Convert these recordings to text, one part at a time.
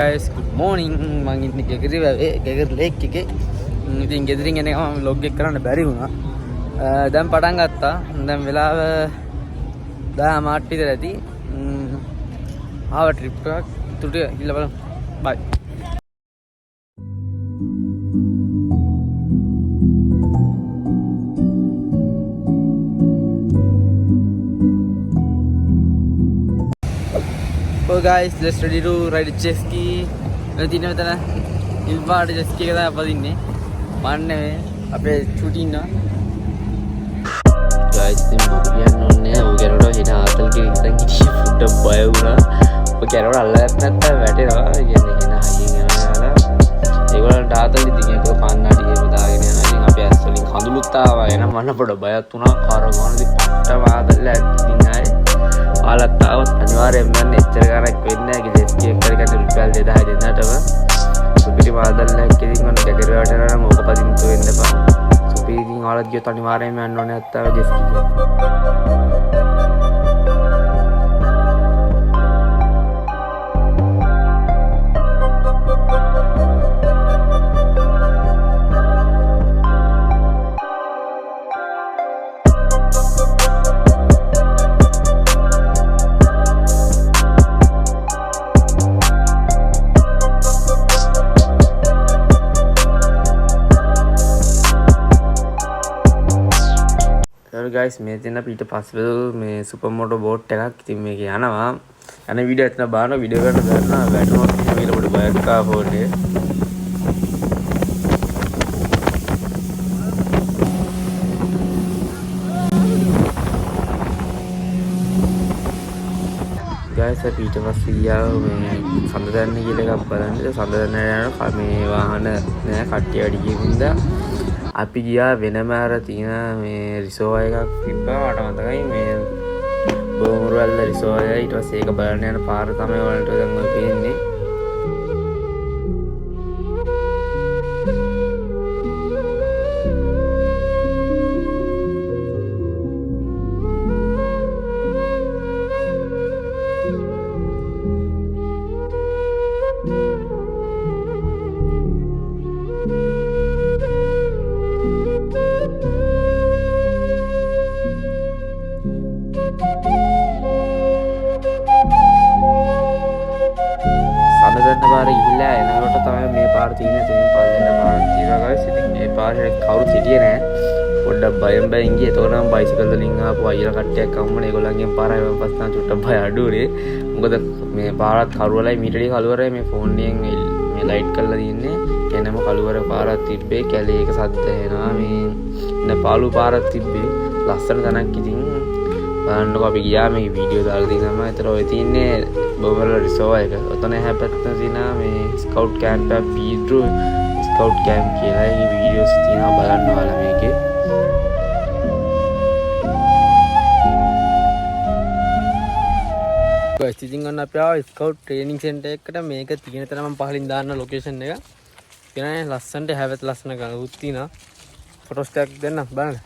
guys, good morning. මම ඉන්නේ ගෙගර lake එකේ. ඉතින් ගෙදරින් එන ගමන් vlog එක කරන්න බැරි වුණා. දැන් පටන් ගත්තා. දැන් වෙලාව 10:08 විතර ඇති. ආව ට්‍රිප් එකක්. තුට ගිහලා බලමු. bye. So guys, let's ready to ride jet ski. Nanti na tana ilbaad jet ski ka apa dinne. Manne ape shooting na. Guys, din bugiyan nonne ugerora hina atal ke itan ki food boy una. Ugerora alla natta වැටෙනවා. කියන්නේ hina hayin යනවා. ඒගොල්ලන්ට ආතල් ඉතින් ඒක පන්නඩි එහෙම දාගෙන යනවා. ඉතින් අපි ඇස් වලින් කඳුළුත් ආවා. එනම් මන්න පොඩ බයක් වුණා. කාර ගානදී පට්ට වාදල්ලා ඉතින් ආයේ ආලත් આવත් අනිවාර්යයෙන්ම යන්න එච්චර ගානක් වෙන්නේ නැහැ. ගෙස් කී එක්ක ගන්න රුපියල් 2000 දෙන්නටම සුපිරි වාදල්ලක් ඉතින් ඔන්න ගැගර වටේන නම් ඕක පදින්තු වෙන්න එපා. සුපිරි ඉතින් ආලත් ගියොත් අනිවාර්යයෙන්ම යන්න ඕනේ නැත්තව ගෙස් කී. guys මේ දෙන්න අපිට පස්සේ මේ සුපර් මොටෝ බෝට් එකක් ඉතින් මේක යනවා යන වීඩියෝ එතන බාන වීඩියෝ කරන්න ගන්නවා වැටුනොත් මේක පොඩි බයක් ආ ෆෝන් එක guys අපි ඊට පස්සේ ගියා මේ සඳදන්න කියලා එකක් බලන්න සඳදන්න යන මේ වාහන නෑ කට්ටිය වැඩි ගිහින්දා අපි ගියා වෙනම අර තියෙන මේ රිසෝවර් එකක් තිබ්බා මට මතකයි මේ බෝමුරවැල්ල රිසෝවර් එක ඊට පස්සේ ඒක බලන්න යන පාර තමයි වලට දැන් ඔය පේන්නේ පාර ගිහිල්ලා එනකොට තමයි මේ පාර තියෙන්නේ තුන් පල්ලෙන පාර තියෙනවා guys. ඉතින් මේ පාරේ කවුරුත් හිටියේ නෑ. පොඩ්ඩක් බයෙන් ගියේ. ඒතකොට නම් බයිසිකල් වලින් ආපු අයියලා කට්ටියක් අම්මනේ ඒගොල්ලන්ගෙන් පාරයි මම පස්සෙන් චුට්ටක් බය අඩුනේ. මොකද මේ පාරත් කරුවලයි මීටරේ කළුවරයි මේ ෆෝන් එකෙන් මේ ලයිට් කරලා තියෙන්නේ. එනම කළුවර පාරක් තිබ්බේ. කැලේ එක සද්ද එනවා. මේ නපාලු පාරක් තිබ්බේ. ලස්සන තැනක් ඉතින් බලන්නකො අපි ගියා මේ වීඩියෝ දාලා තියෙනවා. ඒතර ඔය තියන්නේ බොමරල රිසෝවර් එක. ඔතන එහා පැත්තේ තියෙනවා මේ ස්කවුට් කැම්ප් එක පීඩ්‍රෝ ස්කවුට් කැම්ප් කියලා. මේ වීඩියෝස් තියෙනවා බලන්න ඔයාලා මේකේ. guys ඉතින් ඔන්න අපි ආවා ස්කවුට් ට්‍රේනින් සෙන්ටර් එකට. මේක තියෙන තැන මම පහලින් දාන්න ලොකේෂන් එක. කියන්නේ ලස්සනට හැවත් ලස්සන ගලුත් තියෙනවා. ෆොටෝස් ටැග් දෙන්න බලන්න.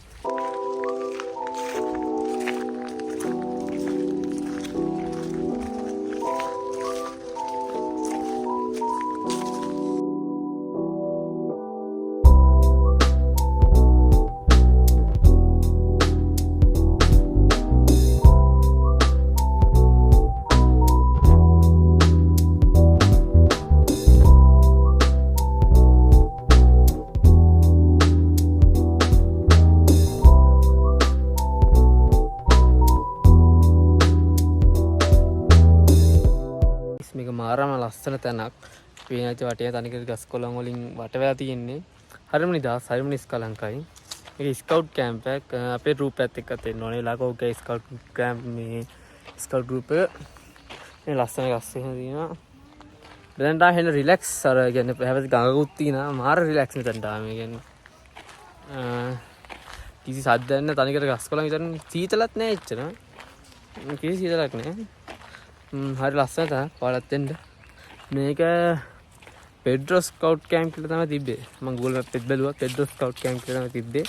මේක මාරම ලස්සන තැනක්. පේනච්ච වටේ තනිකර ගස් කොළන් වලින් වට වෙලා තියෙන්නේ. හරිම නිදහස්, හරිම නිස්කලංකයි. මේක ස්කවුට් කැම්ප් එකක්. අපේ ගෲප් එකත් එක්ක එන්න ඕනේ. ලාකෝගේ ස්කවුට් කැම්ප් මේ ස්කවුට් ගෲප් එක. මේ ලස්සන ගස් එහෙම තියෙනවා. දැන් තා හෙන රිලැක්ස් අර කියන්නේ හැබැයි ගඟකුත් තියෙනවා. මාර රිලැක්ස් මෙතන තා මේ කියන්නේ. කිසි සද්දයක් නැ තනිකර ගස් කොළන් විතර සීතලත් නෑ එච්චර. කිසි සීතලක් නෑ. හරි ලස්සන තමයි ඔයාලත් එන්න. මේක පෙඩ්‍රෝ ස්කවුට් කැම්ප් කියලා තමයි තිබ්බේ. මම Google Maps එකත් බැලුවා පෙඩ්‍රෝ ස්කවුට් කැම්ප් කියලා තමයි තිබ්බේ.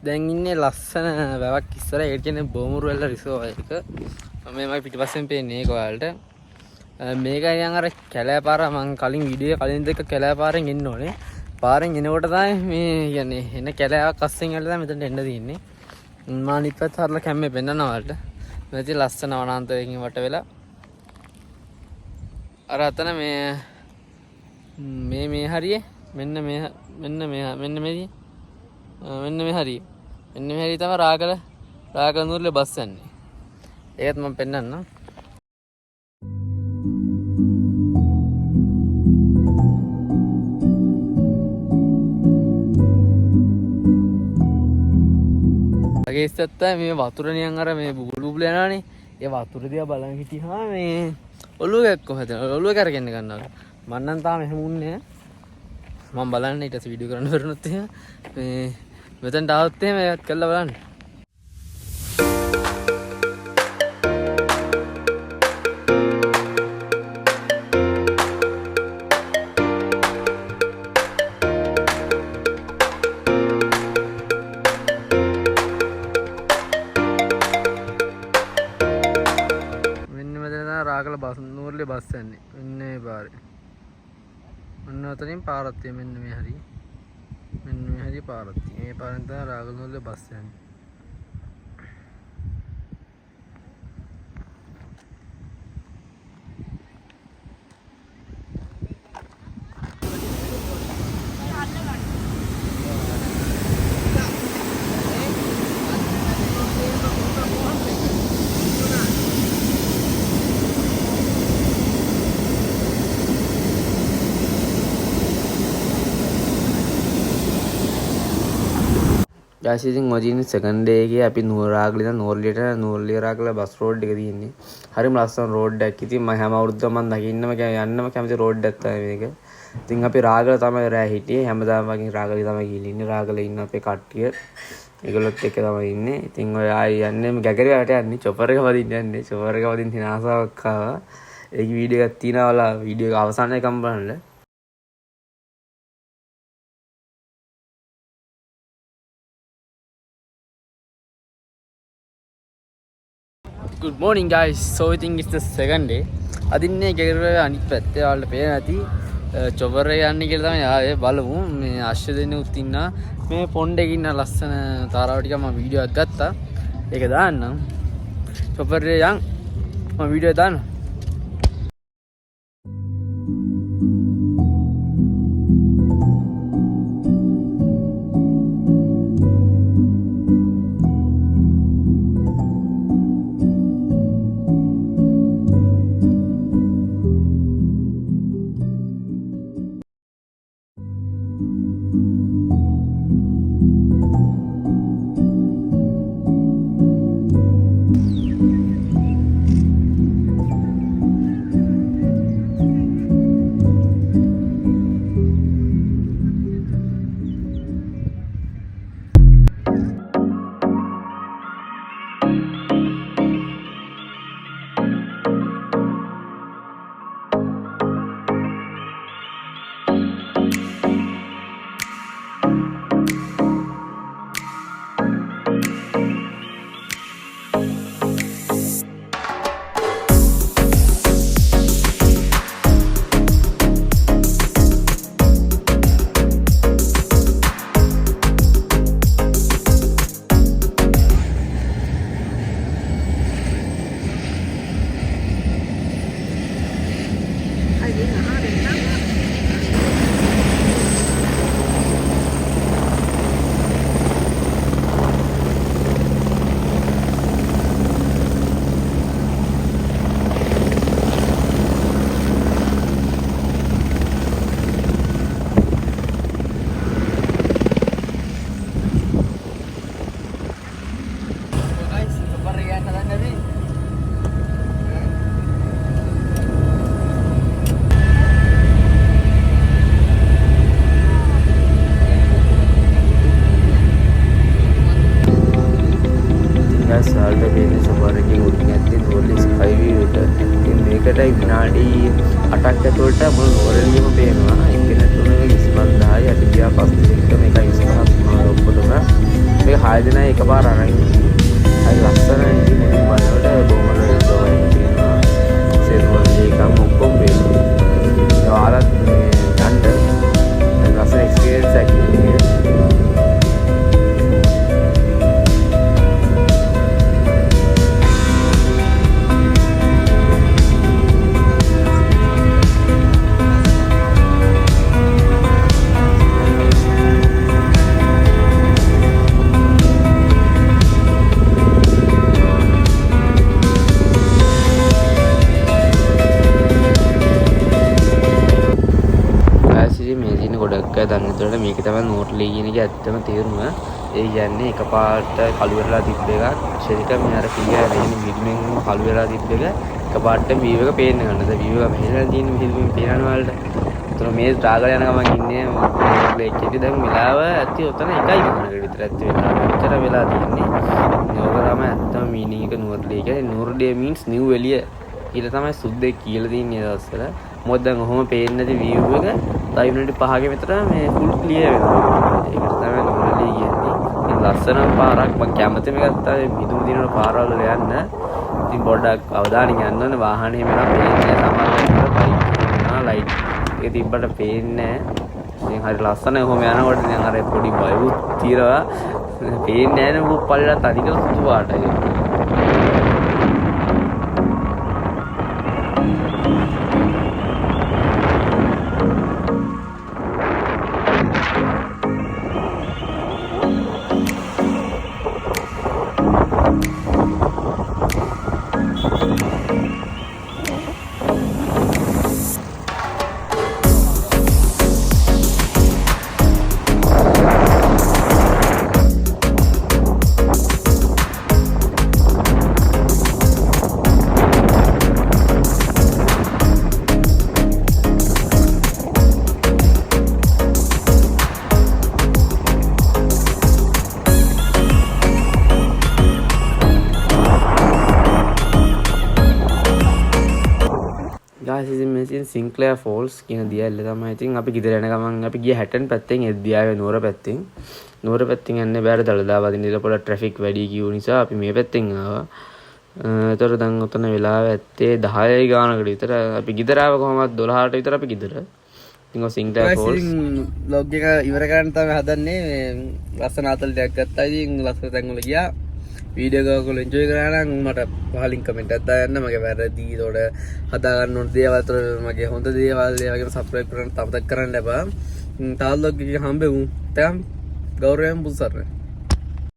දැන් ඉන්නේ ලස්සන වැවක් ඉස්සර. ඒකට කියන්නේ බෝමුරුවෙල්ල රිසෝවර් එක. මේමයි පිටිපස්සෙන් පේන්නේ ඒක ඔයාලට. මේක නිකන් අර කැලෑ පාර මම කලින් වීඩියෝ කලින් දෙක කැලෑ පාරෙන් එන්න ඕනේ. පාරෙන් එනකොට තමයි මේ කියන්නේ එන කැලෑවක් අස්සෙන් ඇවිල්ලා මෙතනට එන්න තියෙන්නේ. මම අනිත් පැත්ත හරලා කැම්මේ පෙන්නනවා ඔයාලට. මෙතන ලස්සන වනාන්තරයකින් වට වෙලා. අර අතන මේ හරියේ මෙන්න මේ හරියේ මෙන්න මේ හරිය තමයි රාගල නූරලේ බස් යන්නේ. ඒකත් මම පෙන්නන්නම්. අගේ ඉස්සත්ත මේ වතුර නියන් අර මේ බුබුලු යනවානේ. ඒ වතුර දිහා බලන් හිටියා මේ ඔළුව එක්ක හදන ඔළුව කරගෙන ගන්නවා. මම නම් තාම එහෙම උන්නේ මම බලන්න ඊට පස්සේ වීඩියෝ කරන්න බැරුණොත් එහෙම මේ මෙතනට ආවොත් එහෙම ඒවත් කරලා බලන්න. මෙන්න මෙතන තමයි රාගල බස් නූරලේ බස් යන්නේ. මෙන්න මේ පාරේ. ඔන්න ඔතනින් පාරක් තියෙන මෙන්න මේ හරිය. මෙන්න මේ හරිය පාරක් තියෙන. මේ පාරෙන් තමයි රාගල නූරලේ බස් යන්නේ. guys ඉතින් ඔදින සෙකන්ඩ් ඩේ එකේ අපි රාගල ඉඳන් නූරලියට රාගල බස් රෝඩ් එක තියෙන්නේ. හරිම ලස්සන රෝඩ් එකක්. ඉතින් මම හැම අවුරුද්දම මම දකින්නම යන්නම කැමති රෝඩ් එකක් තමයි මේක. ඉතින් අපි රාගල තමයි රෑ හිටියේ. හැමදාම වගේ රාගලේ තමයි ගිහින් ඉන්නේ. රාගලේ ඉන්න අපේ කට්ටිය. ඒගොල්ලොත් එක්ක තමයි ඉන්නේ. ඉතින් ඔය ආයි යන්නේ ගැගරේ වට යන්නේ. චොපර් එක වදින්න යන්නේ. චොපර් එක වදින්න හිනාසාවක් ආවා. ඒකේ වීඩියෝ එකක් තියෙනවා. වීඩියෝ එක අවසානයකම් බලන්න. Good morning guys. So I think it's the second day. අදින්නේ ගෙදර අනිත් පැත්තේ ඔයාලට පේන ඇති චොපර් එක යන්නේ කියලා තමයි ආයේ බලමු. මේ අශ්ව දෙන්නුත් ඉන්නා. මේ පොන්ඩ් එකේ ඉන්න ලස්සන තාරාව ටික මම වීඩියෝ එකක් ගත්තා. ඒක දාන්නම්. චොපර් එක යන් මම වීඩියෝ දාන්නම්. සාල්ට පේන සොබරකින් උඩින් ඇත්තේ නෝර්ලි ස්කයිවී උඩ. ඉතින් මේකට විනාඩි 8ක් ඇතුළත මුළු නෝර්ලියම පේනවා. ඒක නැතුණු 25000යි අට ගියා පස්සේ මේක 25000 ඔක්කොටම කරා. මේ 6 දෙනා එකපාර අරන් හරි ලස්සනයි. ඉතින් මුලින් බලනකොට බොහොම දෝවයි තියෙනවා. සෙන්වල් එකම ඔක්කොම වෙනවා. ඒ ආරත් යන්න ලස්සන එක්ස්පීරියන්ස් එකක් නේ. දන්නතොට මේක තමයි නෝට්ලී කියන එක ඇත්තම තේරුම. ඒ කියන්නේ එකපාරට කළු වෙලා තිබ්බ එකක් ශරීරක මේ අර පිළිගා වෙන මිදුමෙන් කළු වෙලා තිබ්බ එක එකපාරට වීව් එක පේන්න ගන්නද වීව් එක මෙහෙලා තියෙන මිදුමෙන් පේනන වලට. ඒතර මේ ඩ්‍රාගල් යන ගමන් ඉන්නේ නෝට්ලී එකේ දැන් වෙලාව ඇති උතන 1:00 විතර ඇති වෙලා මෙච්චර වෙලා තියෙන්නේ. ඒක තමයි ඇත්තම මීනින් එක නෝට්ලී කියන්නේ නෝර්ඩේ මීන්ස් නිව් එළිය කියලා තමයි සුද්දෙක් කියලා තියෙන්නේ දවස්වල. මොකද දැන් ඔහොම පේන්නේ නැති වීව් එක තව මිනිත්තු 5ක විතර මේ ෆුල් ක්ලියර් වෙනවා. ඒකට තමයි නෝර්ලී කියන්නේ. ඉතින් ලස්සන පාරක් මම කැමතිම ගත්තා මිදුම් දිනන පාරවල යන්න. ඉතින් පොඩ්ඩක් අවධානයෙන් යන්න ඕනේ. වාහනේ මෙන්න පේන්නේ සමහරවිට බයික් නා ලයිට් ඒක තිබ්බට පේන්නේ නැහැ. ඉතින් හරි ලස්සනයි ඔහොම යනකොට දැන් අර පොඩි බයුත් తీරවා පේන්නේ නැහැ නේ මොකක් පල්ලලා තනිකර සුදු පාටයි. ඉතින් සින්ක්ලෙයාර් ෆෝල්ස් කියන දියැල්ල තමයි. ඉතින් අපි ගෙදර යන ගමන් අපි ගිය 60 පැත්තෙන් එද්දියාවේ නුවර පැත්තෙන්. නුවර පැත්තෙන් යන්නේ බෑර දළදා වදින්න ඉල පොළ ට්‍රැෆික් වැඩි කිව්ව නිසා අපි මේ පැත්තෙන් ආවා. ඒතර දැන් උතන වෙලාව ඇත්තේ 10යි ගානකට විතර. අපි ගෙදර ආව කොහමද 12ට විතර අපි ගෙදර. ඉතින් ඔය සින්ක්ලෙයාර් ෆෝල්ස් vlog එක ඉවර කරන්න තමයි හදන්නේ. මේ ලස්සන අතල් ටැග් ගත්තා. ඉතින් ලස්සන තැන් වල ගියා. වීඩියෝ එක ඔයගොල්ලෝ එන්ජොයි කරා නම් මට පහලින් කමෙන්ට් එකක් දාන්න. මගේ වැරදි ඒතකොට හදා ගන්න ඕන දේවල් අතර මගේ හොඳ දේවල් ඒ වගේම සබ්ස්ක්‍රයිබ් කරන්න තවදක් කරන්න එපා. තවත් vlog එකක හම්බෙමු. තම් ගෞරවයෙන් පුසරන